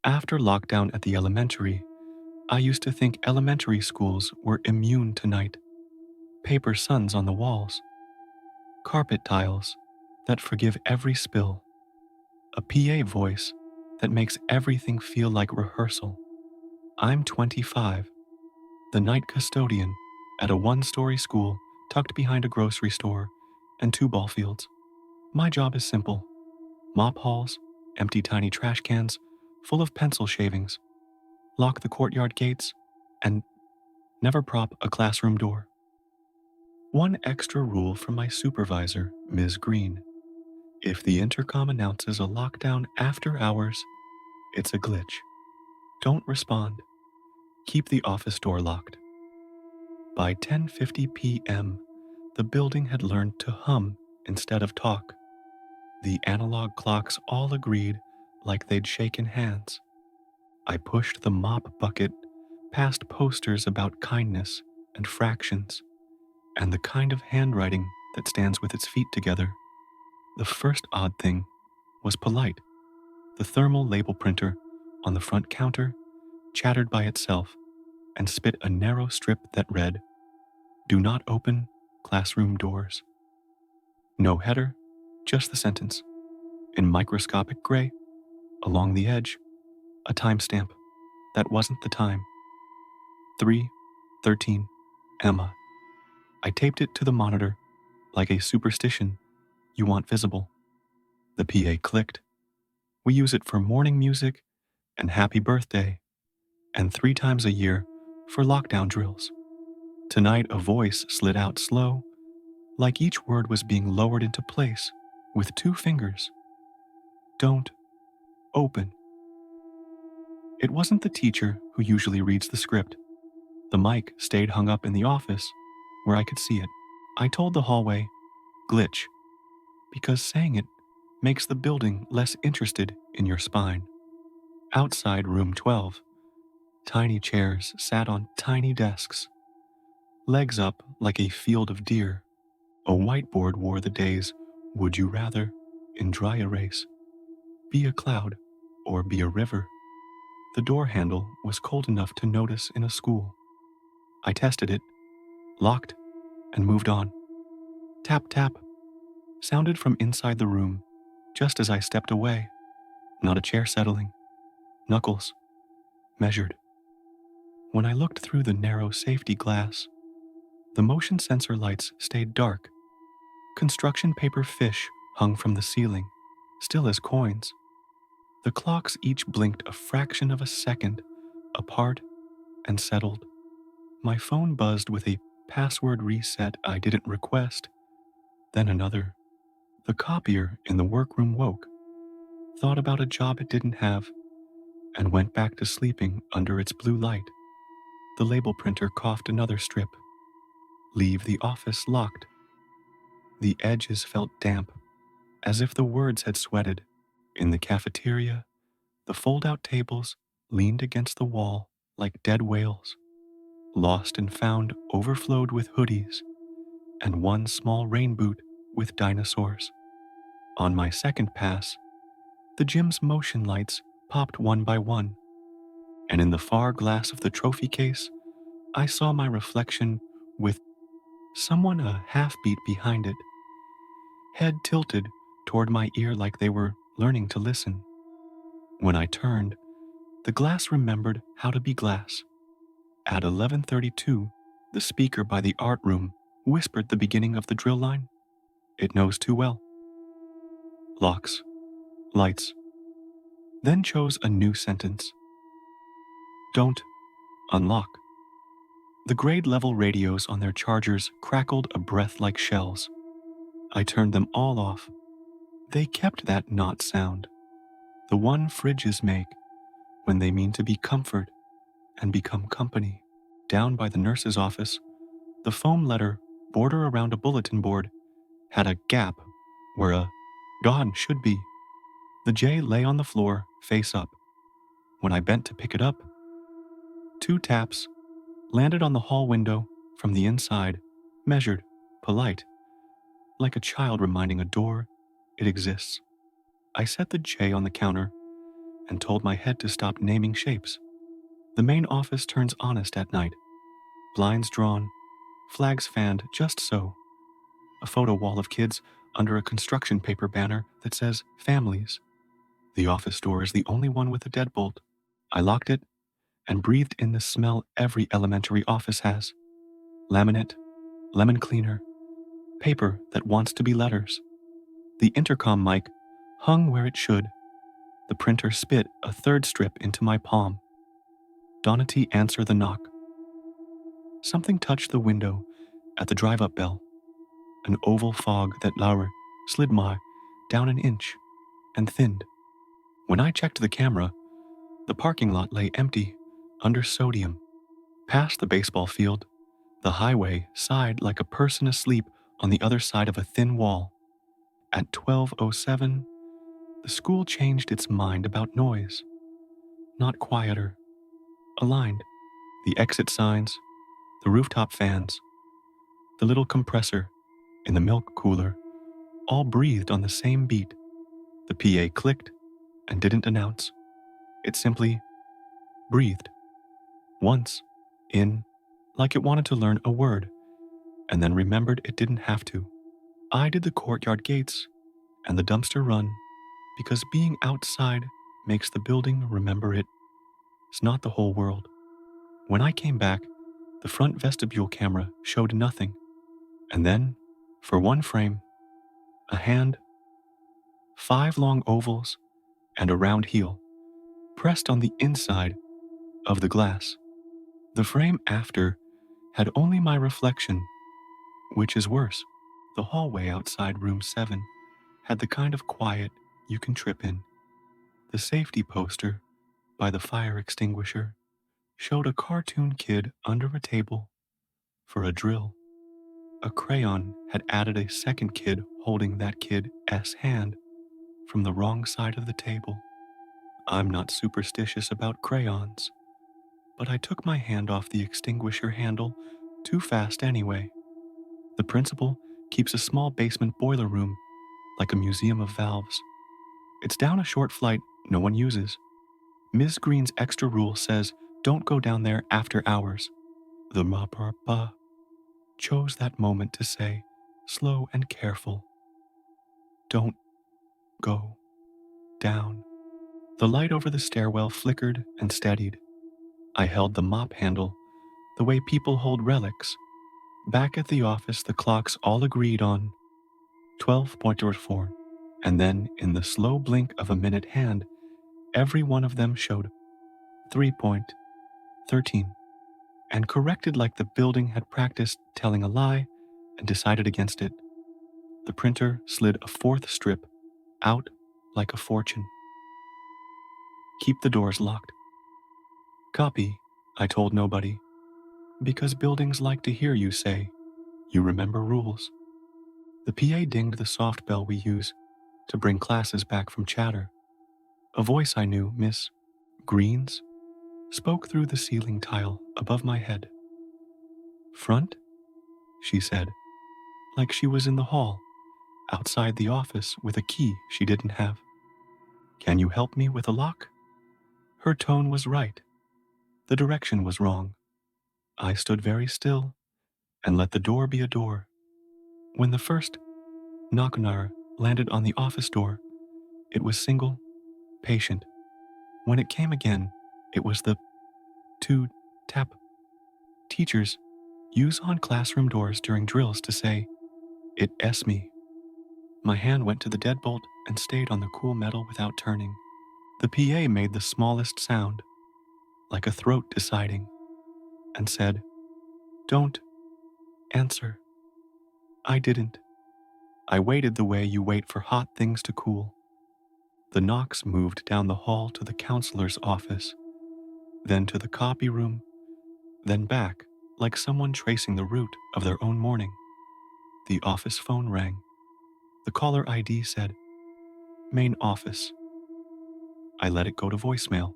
After lockdown at the elementary, I used to think elementary schools were immune to night. Paper suns on the walls, carpet tiles that forgive every spill, a PA voice that makes everything feel like rehearsal. I'm 25, the night custodian at a one-story school tucked behind a grocery store and two ball fields. My job is simple: mop halls, empty tiny trash cans full of pencil shavings, lock the courtyard gates, and never prop a classroom door. One extra rule from my supervisor, Ms. Green: if the intercom announces a lockdown after hours, it's a glitch. Don't respond. Keep the office door locked. By 10:50 p.m., the building had learned to hum instead of talk. The analog clocks all agreed like they'd shaken hands. I pushed the mop bucket past posters about kindness and fractions, and the kind of handwriting that stands with its feet together. The first odd thing was polite. The thermal label printer on the front counter chattered by itself and spit a narrow strip that read, "Do not open classroom doors." No header, just the sentence. In microscopic gray, along the edge, a timestamp. That wasn't the time. 3:13, Emma. I taped it to the monitor like a superstition you want visible. The PA clicked. We use it for morning music and happy birthday, and 3 times a year for lockdown drills. Tonight, a voice slid out slow, like each word was being lowered into place with 2 fingers. Don't open. It wasn't the teacher who usually reads the script. The mic stayed hung up in the office where I could see it. I told the hallway, "Glitch," because saying it makes the building less interested in your spine. Outside room 12, tiny chairs sat on tiny desks, legs up like a field of deer. A whiteboard wore the days "Would you rather" in dry erase. Be a cloud or be a river. The door handle was cold enough to notice in a school. I tested it, locked, and moved on. Tap, tap sounded from inside the room just as I stepped away. Not a chair settling. Knuckles. Measured. When I looked through the narrow safety glass, the motion sensor lights stayed dark. Construction paper fish hung from the ceiling, still as coins. The clocks each blinked a fraction of a second apart and settled. My phone buzzed with a password reset I didn't request, then another. The copier in the workroom woke, thought about a job it didn't have, and went back to sleeping under its blue light. The label printer coughed another strip. Leave the office locked. The edges felt damp, as if the words had sweated. In the cafeteria, the fold-out tables leaned against the wall like dead whales. Lost and Found overflowed with hoodies, and one small rain boot with dinosaurs. On my second pass, the gym's motion lights popped one by one, and in the far glass of the trophy case, I saw my reflection with someone a half beat behind it, head tilted toward my ear like they were learning to listen. When I turned, the glass remembered how to be glass. At 11:32, the speaker by the art room whispered the beginning of the drill line. It knows too well. Locks. Lights. Then chose a new sentence. Don't unlock. The grade-level radios on their chargers crackled a breath like shells. I turned them all off. They kept that not sound, the one fridges make when they mean to be comfort and become company. Down by the nurse's office, the foam letter border around a bulletin board had a gap where a "God" should be. The J lay on the floor, face up. When I bent to pick it up, 2 taps landed on the hall window from the inside, measured, polite, like a child reminding a door it exists. I set the J on the counter and told my head to stop naming shapes. The main office turns honest at night. Blinds drawn, flags fanned just so. A photo wall of kids under a construction paper banner that says families. The office door is the only one with a deadbolt. I locked it and breathed in the smell every elementary office has. Laminate, lemon cleaner, paper that wants to be letters. The intercom mic hung where it should. The printer spit a third strip into my palm. Donati answered the knock. Something touched the window at the drive-up bell. An oval fog that lowered, slid my down an inch and thinned. When I checked the camera, the parking lot lay empty, under sodium. Past the baseball field, the highway sighed like a person asleep on the other side of a thin wall. At 12:07, the school changed its mind about noise. Not quieter, aligned. The exit signs, the rooftop fans, the little compressor in the milk cooler, all breathed on the same beat. The PA clicked and didn't announce. It simply breathed. Once, in, like it wanted to learn a word, and then remembered it didn't have to. I did the courtyard gates and the dumpster run because being outside makes the building remember it. It's not the whole world. When I came back, the front vestibule camera showed nothing. And then, for one frame, a hand, 5 long ovals, and a round heel, pressed on the inside of the glass. The frame after had only my reflection, which is worse. The hallway outside room 7 had the kind of quiet you can trip in. The safety poster by the fire extinguisher showed a cartoon kid under a table for a drill. A crayon had added a second kid holding that kid's hand from the wrong side of the table. I'm not superstitious about crayons, but I took my hand off the extinguisher handle too fast anyway. The principal keeps a small basement boiler room, like a museum of valves. It's down a short flight no one uses. Ms. Green's extra rule says don't go down there after hours. The ma-pa-pa chose that moment to say, slow and careful, don't go down. The light over the stairwell flickered and steadied. I held the mop handle the way people hold relics. Back at the office, the clocks all agreed on 12.04, and then in the slow blink of a minute hand, every one of them showed 3.13, and corrected like the building had practiced telling a lie and decided against it. The printer slid a fourth strip out like a fortune. Keep the doors locked. Copy, I told nobody, because buildings like to hear you say, you remember rules. The PA dinged the soft bell we use to bring classes back from chatter. A voice I knew, Miss Green's, spoke through the ceiling tile above my head. Front? She said, like she was in the hall, outside the office with a key she didn't have. Can you help me with a lock? Her tone was right. The direction was wrong. I stood very still and let the door be a door. When the first knock-nar landed on the office door, it was single, patient. When it came again, it was the two tap. Teachers use on classroom doors during drills to say, it S me. My hand went to the deadbolt and stayed on the cool metal without turning. The PA made the smallest sound, like a throat deciding, and said, don't answer. I didn't. I waited the way you wait for hot things to cool. The knocks moved down the hall to the counselor's office, then to the copy room, then back like someone tracing the route of their own morning. The office phone rang. The caller ID said, main office. I let it go to voicemail.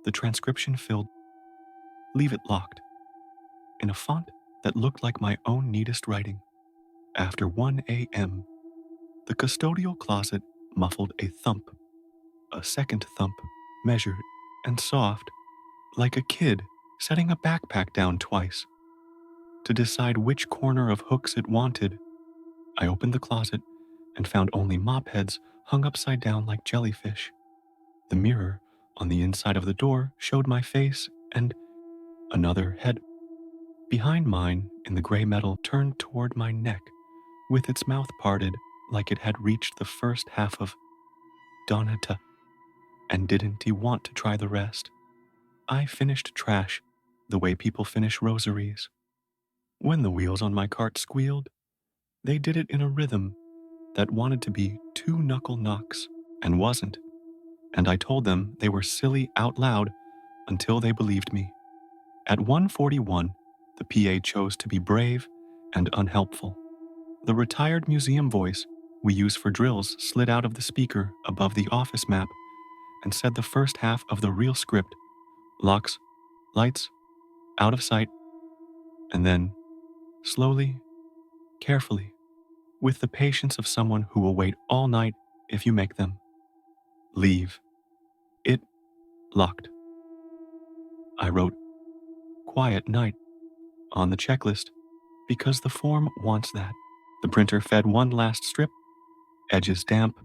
The transcription filled, leave it locked, in a font that looked like my own neatest writing. After 1 a.m., the custodial closet muffled a thump, a second thump, measured, and soft, like a kid setting a backpack down twice. To decide which corner of hooks it wanted, I opened the closet and found only mop heads hung upside down like jellyfish. The mirror on the inside of the door showed my face and another head. Behind mine, in the gray metal, turned toward my neck, with its mouth parted like it had reached the first half of Donata, and didn't he want to try the rest? I finished trash the way people finish rosaries. When the wheels on my cart squealed, they did it in a rhythm that wanted to be two knuckle knocks and wasn't, and I told them they were silly out loud until they believed me. At 1:41, the PA chose to be brave and unhelpful. The retired museum voice we use for drills slid out of the speaker above the office map and said the first half of the real script: locks, lights, out of sight, and then, slowly, carefully, with the patience of someone who will wait all night if you make them, leave. It locked. I wrote, "Quiet night," on the checklist because the form wants that. The printer fed one last strip, edges damp,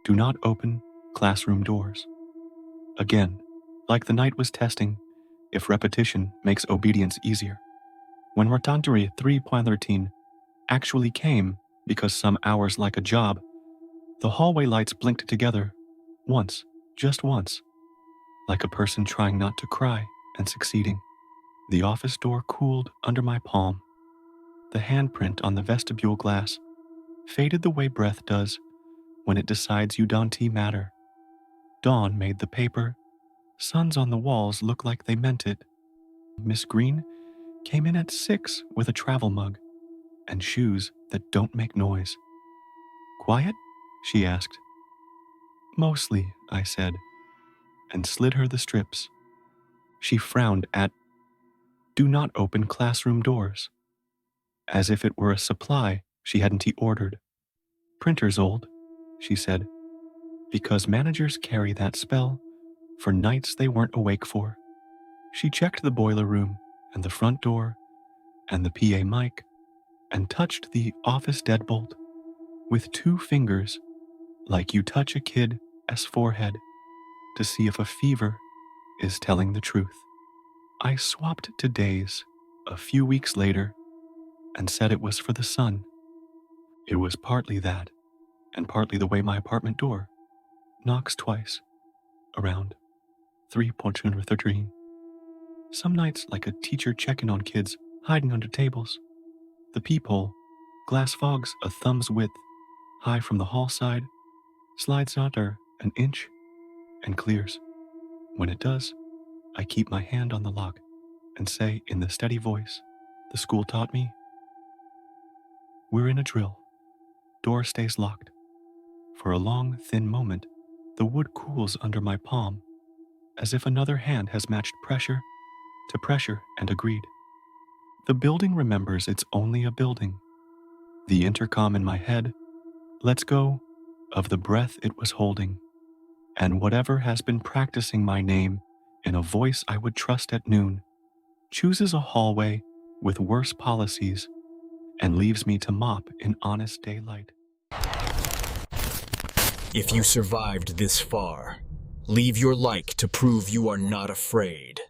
do not open classroom doors. Again, like the night was testing if repetition makes obedience easier. When Rotantary 3.13 actually came because some hours like a job, the hallway lights blinked together once, just once, like a person trying not to cry and succeeding. The office door cooled under my palm. The handprint on the vestibule glass faded the way breath does when it decides you don't matter. Dawn made the paper, suns on the walls look like they meant it. Miss Green came in at 6 with a travel mug and shoes that don't make noise. "Quiet?" she asked. "Mostly," I said, and slid her the strips. She frowned at "Do not open classroom doors," as if it were a supply she hadn't ordered. "Printer's old," she said, "because managers carry that spell for nights they weren't awake for." She checked the boiler room and the front door and the PA mic and touched the office deadbolt with 2 fingers like you touch a kid's forehead to see if a fever is telling the truth. I swapped to days a few weeks later and said it was for the sun. It was partly that, and partly the way my apartment door knocks twice, around 3.13. Some nights like a teacher checking on kids hiding under tables. The peephole, glass fogs a thumb's width, high from the hall side, slides under an inch and clears. When it does, I keep my hand on the lock and say in the steady voice the school taught me, "We're in a drill. Door stays locked." For a long, thin moment, the wood cools under my palm, as if another hand has matched pressure to pressure and agreed. The building remembers it's only a building. The intercom in my head lets go of the breath it was holding, and whatever has been practicing my name in a voice I would trust at noon chooses a hallway with worse policies and leaves me to mop in honest daylight. If you survived this far, leave your like to prove you are not afraid.